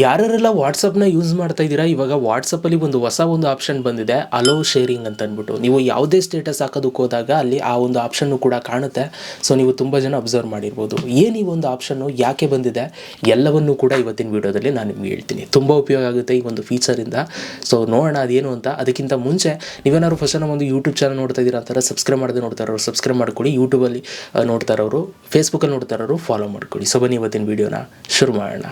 ಯಾರೆಲ್ಲ ವಾಟ್ಸಪ್ನ ಯೂಸ್ ಮಾಡ್ತಾ ಇದ್ದೀರಾ, ಇವಾಗ ವಾಟ್ಸಪ್ಪಲ್ಲಿ ಒಂದು ಆಪ್ಷನ್ ಬಂದಿದೆ, ಅಲೋ ಶೇರಿಂಗ್ ಅಂತ ಅಂದ್ಬಿಟ್ಟು. ನೀವು ಯಾವುದೇ ಸ್ಟೇಟಸ್ ಹಾಕೋದಕ್ಕೆ ಹೋದಾಗ ಅಲ್ಲಿ ಆ ಒಂದು ಆಪ್ಷನ್ನು ಕೂಡ ಕಾಣುತ್ತೆ. ಸೊ ನೀವು ತುಂಬ ಜನ ಅಬ್ಸರ್ವ್ ಮಾಡಿರ್ಬೋದು. ಏನು ಈ ಒಂದು ಆಪ್ಷನ್ನು ಯಾಕೆ ಬಂದಿದೆ ಎಲ್ಲವನ್ನೂ ಕೂಡ ಇವತ್ತಿನ ವಿಡಿಯೋದಲ್ಲಿ ನಾನು ನಿಮ್ಗೆ ಹೇಳ್ತೀನಿ. ತುಂಬ ಉಪಯೋಗ ಆಗುತ್ತೆ ಈ ಒಂದು ಫೀಚರಿಂದ. ಸೊ ನೋಡೋಣ ಅದೇನು ಅಂತ. ಅದಕ್ಕಿಂತ ಮುಂಚೆ ನೀವೇನಾದ್ರು ಫಸ್ಟ್ ನಮ್ಮ ಒಂದು ಯೂಟ್ಯೂಬ್ ಚಾನಲ್ ನೋಡ್ತಾ ಇದ್ದೀರಾ ಅಂತಾರೆ, ಸಬ್ಸ್ಕ್ರೈಬ್ ಮಾಡದೆ ನೋಡ್ತಾ ಇರೋರು ಸಬ್ಸ್ಕ್ರೈಬ್ ಮಾಡ್ಕೊಳ್ಳಿ. ಯೂಟ್ಯೂಬಲ್ಲಿ ನೋಡ್ತಾ ಇರೋರು, ಫೇಸ್ಬುಕ್ಕಲ್ಲಿ ನೋಡ್ತಾ ಇರೋರು ಫಾಲೋ ಮಾಡ್ಕೊಳ್ಳಿ. ಸೊ ಬನ್ನಿ ಇವತ್ತಿನ ವಿಡಿಯೋನ ಶುರು ಮಾಡೋಣ.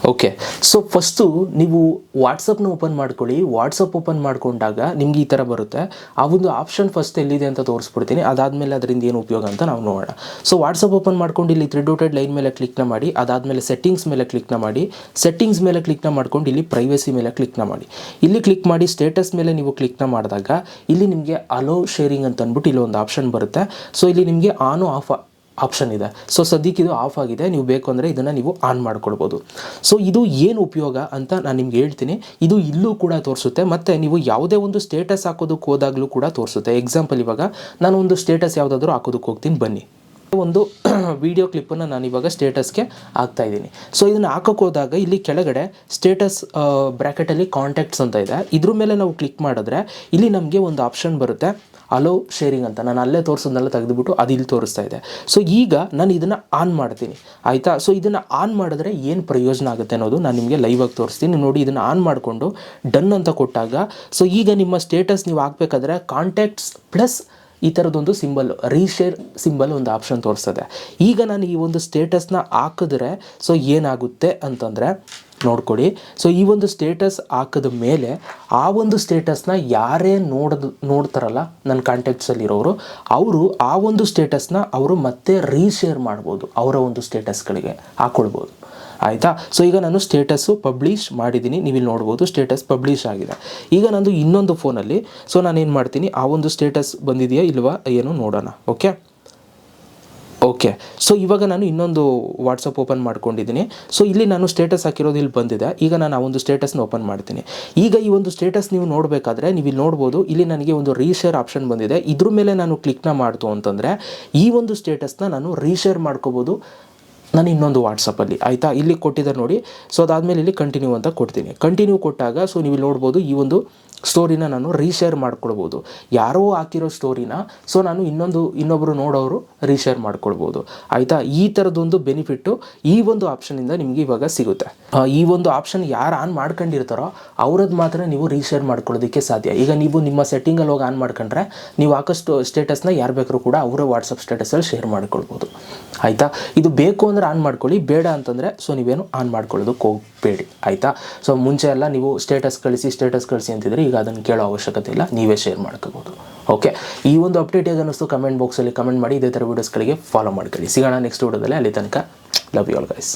ಓಕೆ, ಸೊ ಫಸ್ಟು ನೀವು ವಾಟ್ಸಪ್ನ ಓಪನ್ ಮಾಡ್ಕೊಳ್ಳಿ. ವಾಟ್ಸಪ್ ಓಪನ್ ಮಾಡ್ಕೊಂಡಾಗ ನಿಮ್ಗೆ ಈ ಥರ ಬರುತ್ತೆ. ಆ ಒಂದು ಆಪ್ಷನ್ ಫಸ್ಟ್ ಎಲ್ಲಿದೆ ಅಂತ ತೋರಿಸ್ಬಿಡ್ತೀನಿ. ಅದಾದಮೇಲೆ ಅದರಿಂದ ಏನು ಉಪಯೋಗ ಅಂತ ನಾವು ನೋಡೋಣ. ಸೊ ವಾಟ್ಸಪ್ ಓಪನ್ ಮಾಡ್ಕೊಂಡು ಇಲ್ಲಿ 3 ಡಾಟೆಡ್ ಲೈನ್ ಮೇಲೆ ಕ್ಲಿಕ್ನ ಮಾಡಿ. ಅದಾದಮೇಲೆ ಸೆಟ್ಟಿಂಗ್ಸ್ ಮೇಲೆ ಕ್ಲಿಕ್ನ ಮಾಡಿ. ಸೆಟ್ಟಿಂಗ್ಸ್ ಮೇಲೆ ಕ್ಲಿಕ್ನ ಮಾಡ್ಕೊಂಡು ಇಲ್ಲಿ ಪ್ರೈವಸಿ ಮೇಲೆ ಕ್ಲಿಕ್ನ ಮಾಡಿ. ಇಲ್ಲಿ ಕ್ಲಿಕ್ ಮಾಡಿ ಸ್ಟೇಟಸ್ ಮೇಲೆ ನೀವು ಕ್ಲಿಕ್ನ ಮಾಡಿದಾಗ ಇಲ್ಲಿ ನಿಮಗೆ ಅಲೋ ಶೇರಿಂಗ್ ಅಂತ ಅಂದ್ಬಿಟ್ಟು ಇಲ್ಲಿ ಒಂದು ಆಪ್ಷನ್ ಬರುತ್ತೆ. ಸೊ ಇಲ್ಲಿ ನಿಮಗೆ ಆನು ಆಫ್ ಆಪ್ಷನ್ ಇದೆ. ಸೊ ಸದ್ಯಕ್ಕೆ ಇದು ಆಫ್ ಆಗಿದೆ. ನೀವು ಬೇಕು ಅಂದರೆ ಇದನ್ನು ನೀವು ಆನ್ ಮಾಡ್ಕೊಳ್ಬೋದು. ಸೊ ಇದು ಏನು ಉಪಯೋಗ ಅಂತ ನಾನು ನಿಮ್ಗೆ ಹೇಳ್ತೀನಿ. ಇದು ಇಲ್ಲೂ ಕೂಡ ತೋರಿಸುತ್ತೆ, ಮತ್ತು ನೀವು ಯಾವುದೇ ಒಂದು ಸ್ಟೇಟಸ್ ಹಾಕೋದಕ್ಕೆ ಹೋದಾಗಲೂ ಕೂಡ ತೋರಿಸುತ್ತೆ. ಎಕ್ಸಾಂಪಲ್, ಇವಾಗ ನಾನು ಒಂದು ಸ್ಟೇಟಸ್ ಯಾವುದಾದ್ರೂ ಹಾಕೋದಕ್ಕೆ ಹೋಗ್ತೀನಿ. ಬನ್ನಿ, ಒಂದು ವಿಡಿಯೋ ಕ್ಲಿಪ್ಪನ್ನು ನಾನು ಇವಾಗ ಸ್ಟೇಟಸ್ಗೆ ಹಾಕ್ತಾಯಿದ್ದೀನಿ. ಸೊ ಇದನ್ನು ಹಾಕೋಕ್ಕೆ ಹೋದಾಗ ಇಲ್ಲಿ ಕೆಳಗಡೆ ಸ್ಟೇಟಸ್ ಬ್ರ್ಯಾಕೆಟಲ್ಲಿ ಕಾಂಟ್ಯಾಕ್ಟ್ಸ್ ಅಂತ ಇದೆ. ಇದ್ರ ಮೇಲೆ ನಾವು ಕ್ಲಿಕ್ ಮಾಡಿದ್ರೆ ಇಲ್ಲಿ ನಮಗೆ ಒಂದು ಆಪ್ಷನ್ ಬರುತ್ತೆ, ಅಲೋ ಶೇರಿಂಗ್ ಅಂತ. ನಾನು ಅಲ್ಲೇ ತೋರಿಸೋದನ್ನೆಲ್ಲ ತೆಗೆದುಬಿಟ್ಟು ಅದು ಇಲ್ಲಿ ತೋರಿಸ್ತಾ ಇದೆ. ಸೊ ಈಗ ನಾನು ಇದನ್ನು ಆನ್ ಮಾಡ್ತೀನಿ, ಆಯಿತಾ. ಸೊ ಇದನ್ನು ಆನ್ ಮಾಡಿದ್ರೆ ಏನು ಪ್ರಯೋಜನ ಆಗುತ್ತೆ ಅನ್ನೋದು ನಾನು ನಿಮಗೆ ಲೈವಾಗಿ ತೋರಿಸ್ತೀನಿ. ನೋಡಿ, ಇದನ್ನು ಆನ್ ಮಾಡಿಕೊಂಡು ಡನ್ ಅಂತ ಕೊಟ್ಟಾಗ ಸೊ ಈಗ ನಿಮ್ಮ ಸ್ಟೇಟಸ್ ನೀವು ಹಾಕಬೇಕಾದ್ರೆ ಕಾಂಟ್ಯಾಕ್ಟ್ಸ್ ಪ್ಲಸ್ ಈ ಥರದೊಂದು ಸಿಂಬಲ್, ರೀಶೇರ್ ಸಿಂಬಲ್ ಒಂದು ಆಪ್ಷನ್ ತೋರಿಸ್ತದೆ. ಈಗ ನಾನು ಈ ಒಂದು ಸ್ಟೇಟಸ್ನ ಹಾಕಿದ್ರೆ ಸೊ ಏನಾಗುತ್ತೆ ಅಂತಂದರೆ ನೋಡ್ಕೊಳ್ಳಿ. ಸೊ ಈ ಒಂದು ಸ್ಟೇಟಸ್ ಹಾಕಿದ ಮೇಲೆ ಆ ಒಂದು ಸ್ಟೇಟಸ್ನ ಯಾರೇ ನೋಡ್ತಾರಲ್ಲ ನನ್ನ ಕಾಂಟ್ಯಾಕ್ಟ್ಸಲ್ಲಿರೋರು, ಅವರು ಆ ಒಂದು ಸ್ಟೇಟಸ್ನ ಅವರು ಮತ್ತೆ ರೀಶೇರ್ ಮಾಡ್ಬೋದು, ಅವರ ಒಂದು ಸ್ಟೇಟಸ್ಗಳಿಗೆ ಹಾಕ್ಕೊಳ್ಬೋದು, ಆಯಿತಾ. ಸೊ ಈಗ ನಾನು ಸ್ಟೇಟಸ್ಸು ಪಬ್ಲಿಷ್ ಮಾಡಿದ್ದೀನಿ. ನೀವು ಇಲ್ಲಿ ನೋಡ್ಬೋದು ಸ್ಟೇಟಸ್ ಪಬ್ಲಿಷ್ ಆಗಿದೆ. ಈಗ ನಂದು ಇನ್ನೊಂದು ಫೋನಲ್ಲಿ ಸೊ ನಾನೇನು ಮಾಡ್ತೀನಿ, ಆ ಒಂದು ಸ್ಟೇಟಸ್ ಬಂದಿದೆಯಾ ಇಲ್ವಾ ಏನು ನೋಡೋಣ. ಓಕೆ, ಸೊ ಇವಾಗ ನಾನು ಇನ್ನೊಂದು ವಾಟ್ಸಪ್ ಓಪನ್ ಮಾಡ್ಕೊಂಡಿದ್ದೀನಿ. ಸೊ ಇಲ್ಲಿ ನಾನು ಸ್ಟೇಟಸ್ ಹಾಕಿರೋದು ಇಲ್ಲಿ ಬಂದಿದೆ. ಈಗ ನಾನು ಆ ಒಂದು ಸ್ಟೇಟಸ್ನ ಓಪನ್ ಮಾಡ್ತೀನಿ. ಈಗ ಈ ಒಂದು ಸ್ಟೇಟಸ್ ನೀವು ನೋಡಬೇಕಾದ್ರೆ ನೀವು ಇಲ್ಲಿ ನೋಡ್ಬೋದು, ಇಲ್ಲಿ ನನಗೆ ಒಂದು ರೀಶೇರ್ ಆಪ್ಷನ್ ಬಂದಿದೆ. ಇದ್ರ ಮೇಲೆ ನಾನು ಕ್ಲಿಕ್ನ ಮಾಡ್ತು ಅಂತಂದರೆ ಈ ಒಂದು ಸ್ಟೇಟಸ್ನ ನಾನು ರೀಶೇರ್ ಮಾಡ್ಕೋಬೋದು ನಾನು ಇನ್ನೊಂದು ವಾಟ್ಸಪ್ಪಲ್ಲಿ, ಆಯಿತಾ. ಇಲ್ಲಿ ಕೊಟ್ಟಿದ್ದಾರೆ ನೋಡಿ. ಸೊ ಅದಾದಮೇಲೆ ಇಲ್ಲಿ ಕಂಟಿನ್ಯೂ ಅಂತ ಕೊಡ್ತೀನಿ. ಕಂಟಿನ್ಯೂ ಕೊಟ್ಟಾಗ ಸೊ ನೀವು ನೋಡ್ಬೋದು ಈ ಒಂದು ಸ್ಟೋರಿನ ನಾನು ರೀಶೇರ್ ಮಾಡ್ಕೊಳ್ಬೋದು. ಯಾರೋ ಹಾಕಿರೋ ಸ್ಟೋರಿನ ಸೊ ನಾನು ಇನ್ನೊಬ್ಬರು ನೋಡೋರು ರೀಶೇರ್ ಮಾಡ್ಕೊಳ್ಬೋದು, ಆಯಿತಾ. ಈ ಥರದೊಂದು ಬೆನಿಫಿಟ್ಟು ಈ ಒಂದು ಆಪ್ಷನಿಂದ ನಿಮಗೆ ಇವಾಗ ಸಿಗುತ್ತೆ. ಈ ಒಂದು ಆಪ್ಷನ್ ಯಾರು ಆನ್ ಮಾಡ್ಕೊಂಡಿರ್ತಾರೋ ಅವ್ರದ್ದು ಮಾತ್ರ ನೀವು ರೀಶೇರ್ ಮಾಡ್ಕೊಳ್ಳೋದಕ್ಕೆ ಸಾಧ್ಯ. ಈಗ ನೀವು ನಿಮ್ಮ ಸೆಟ್ಟಿಂಗಲ್ಲಿ ಹೋಗಿ ಆನ್ ಮಾಡ್ಕೊಂಡ್ರೆ ನೀವು ಹಾಕೋಷ್ಟು ಸ್ಟೇಟಸ್ನ ಯಾರು ಬೇಕಾದ್ರೂ ಕೂಡ ಅವರ ವಾಟ್ಸಪ್ ಸ್ಟೇಟಸಲ್ಲಿ ಶೇರ್ ಮಾಡ್ಕೊಳ್ಬೋದು, ಆಯಿತಾ. ಇದು ಬೇಕು ಅಂದರೆ ಆನ್ ಮಾಡ್ಕೊಳ್ಳಿ, ಬೇಡ ಅಂತಂದರೆ ಸೊ ನೀವೇನು ಆನ್ ಮಾಡ್ಕೊಳ್ಳೋದಕ್ಕೆ ಹೋಗಬೇಡಿ, ಆಯಿತಾ. ಸೊ ಮುಂಚೆ ಎಲ್ಲ ನೀವು ಸ್ಟೇಟಸ್ ಕಳಿಸಿ ಅಂತಿದ್ರೆ ಈಗ ಅದನ್ನು ಕೇಳೋ ಅವಶ್ಯಕತೆ ಇಲ್ಲ, ನೀವೇ ಶೇರ್ ಮಾಡ್ಕೋಬೋದು. ಓಕೆ, ಈ ಒಂದು ಅಪ್ಡೇಟ್ ಹೇಗೆ ಅನ್ನಿಸ್ತು ಕಮೆಂಟ್ ಬಾಕ್ಸಲ್ಲಿ ಕಮೆಂಟ್ ಮಾಡಿ. ಇದೇ ಥರ ವೀಡಿಯೋಸ್ಗಳಿಗೆ ಫಾಲೋ ಮಾಡ್ಕೊಳ್ಳಿ. ಸಿಗೋಣ ನೆಕ್ಸ್ಟ್ ವಿಡಿಯೋದಲ್ಲಿ. ಅಲ್ಲಿ ತನಕ ಲವ್ ಯು ಆಲ್ ಗೈಸ್.